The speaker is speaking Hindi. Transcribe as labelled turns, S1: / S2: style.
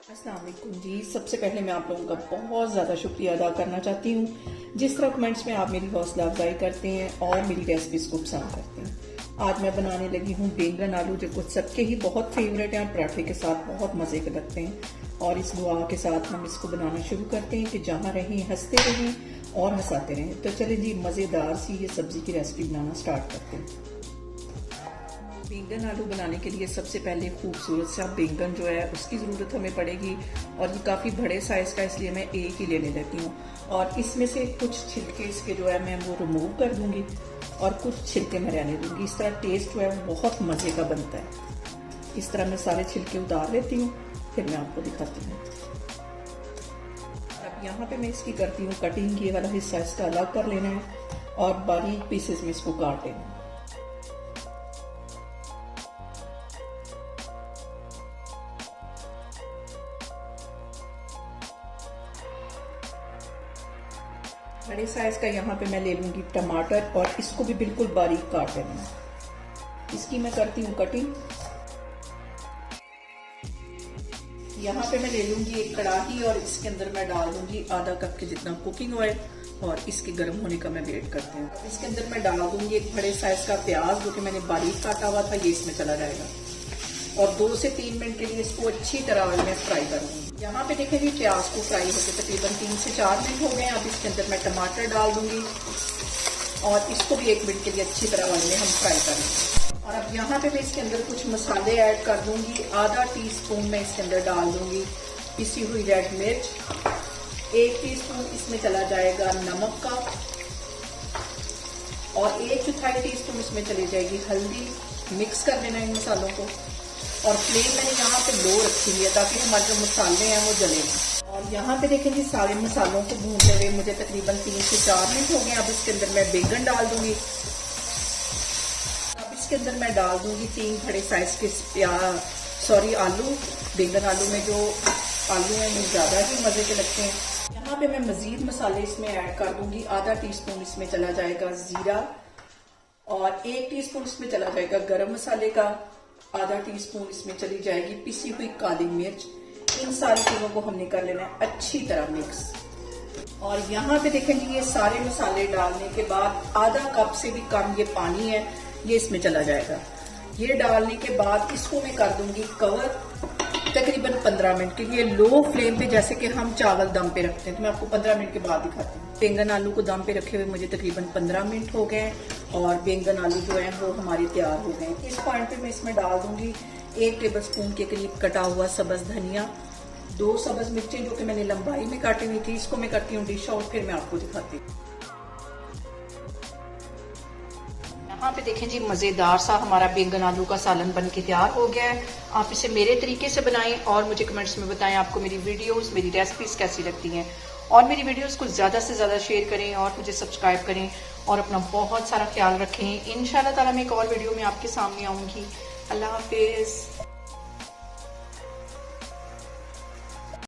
S1: अस्सलाम वालेकुम जी। सबसे पहले मैं आप लोगों का बहुत ज़्यादा शुक्रिया अदा करना चाहती हूँ जिस तरह कमेंट्स में आप मेरी हौसला अफजाई करते हैं और मेरी रेसिपीज़ को पसंद करते हैं। आज मैं बनाने लगी हूँ बैंगन आलू, जो कुछ सबके ही बहुत फेवरेट हैं और पराठे के साथ बहुत मज़े के लगते हैं। और इस दुआ के साथ हम इसको बनाना शुरू करते हैं कि जहाँ रहें हंसते रहें और हंसाते रहें। तो चले जी, मज़ेदार सी ये सब्ज़ी की रेसिपी बनाना स्टार्ट करते हैं। बैंगन आलू बनाने के लिए सबसे पहले खूबसूरत सा बैंगन जो है उसकी ज़रूरत हमें पड़ेगी। और ये काफ़ी बड़े साइज़ का, इसलिए मैं एक ही लेने लेती हूँ। और इसमें से कुछ छिलके इसके जो है मैं वो रिमूव कर दूँगी और कुछ छिलके मैं रहने दूँगी। इस तरह टेस्ट जो है वो बहुत मज़े का बनता है। इस तरह मैं सारे छिलके उतार लेती हूँ, फिर मैं आपको दिखाती हूँ। अब यहाँ पे मैं इसकी करती हूँ कटिंग। ये वाला हिस्सा इसका अलग कर लेना है और बारीक पीसेस में इसको काट लेना है। बड़े साइज का यहाँ पे मैं ले लूंगी टमाटर और इसको भी बिल्कुल बारीक काट लेना है। इसकी मैं करती हूँ कटिंग। यहाँ पे मैं ले लूंगी एक कढ़ाई और इसके अंदर मैं डाल दूंगी आधा कप के जितना कुकिंग ऑयल और इसके गर्म होने का मैं वेट करती हूँ। इसके अंदर मैं डाल दूंगी एक बड़े साइज का प्याज, जो कि मैंने बारीक काटा हुआ था, ये इसमें चला जाएगा। और 2 से 3 मिनट के लिए इसको अच्छी तरह ऑयल में फ्राई करूंगी। यहाँ पे देखें जी, प्याज को फ्राई होते तकरीबन 3 से 4 मिनट हो गए। अब इसके अंदर मैं टमाटर डाल दूंगी और इसको भी 1 मिनट के लिए अच्छी तरह ऑयल में हम फ्राई करेंगे। और अब यहाँ पे मैं इसके अंदर कुछ मसाले ऐड कर दूंगी। आधा टीस्पून मैं इसके अंदर डाल दूंगी पिसी हुई रेड मिर्च। 1 टीस्पून इसमें चला जाएगा नमक का और 1/4 टीस्पून इसमें चली जाएगी हल्दी। मिक्स कर लेना इन मसालों को। और फ्लेम मैंने यहाँ पे लो रखी हुई है ताकि हमारे जो मसाले हैं वो जले नहीं। और यहाँ पे देखें जी, सारे मसालों को भूनते हुए मुझे तकरीबन 3 से 4 मिनट हो गए। अब इसके अंदर मैं बैंगन डाल दूंगी। अब इसके अंदर मैं डाल दूंगी 3 बड़े साइज के आलू। बैंगन आलू में जो आलू हैं वो ज़्यादा ही मज़े के लगते हैं। यहाँ पे मैं मज़ीद मसाले इसमें ऐड कर दूंगी। आधा टीस्पून इसमें चला जाएगा ज़ीरा और 1 टीस्पून इसमें चला जाएगा गरम मसाले का। आधा टीस्पून इसमें चली जाएगी पिसी हुई काली मिर्च। इन सारी चीजों को हमने कर लेना है अच्छी तरह मिक्स। और यहाँ पे देखें जी, ये सारे मसाले डालने के बाद आधा कप से भी कम ये पानी है, ये इसमें चला जाएगा। ये डालने के बाद इसको मैं कर दूंगी कवर तकरीबन 15 मिनट के लिए लो फ्लेम पे, जैसे कि हम चावल दम पे रखते हैं। तो मैं आपको 15 मिनट के बाद दिखाती हूँ। बैंगन आलू को दम पे रखे हुए मुझे तकरीबन 15 मिनट हो गए और बैंगन आलू जो है वो हमारे तैयार हो गए। इस पॉइंट पे मैं इसमें डाल दूंगी 1 टेबलस्पून के करीब कटा हुआ सब्ज धनिया। 2 सब्ज मिर्चें जो कि मैंने लंबाई में काटी हुई थी, इसको मैं करती हूँ डिश आउट, फिर मैं आपको दिखाती हूँ। यहाँ पे देखें जी, मज़ेदार सा हमारा बैंगन आलू का सालन बन के तैयार हो गया है। आप इसे मेरे तरीके से बनाएं और मुझे कमेंट्स में बताएं आपको मेरी वीडियोस, मेरी रेसिपीज़ कैसी लगती हैं। और मेरी वीडियोस को ज़्यादा से ज़्यादा शेयर करें और मुझे सब्सक्राइब करें और अपना बहुत सारा ख्याल रखें। इंशाल्लाह ताला मैं एक और वीडियो में आपके सामने आऊँगी। अल्लाह हाफिज़।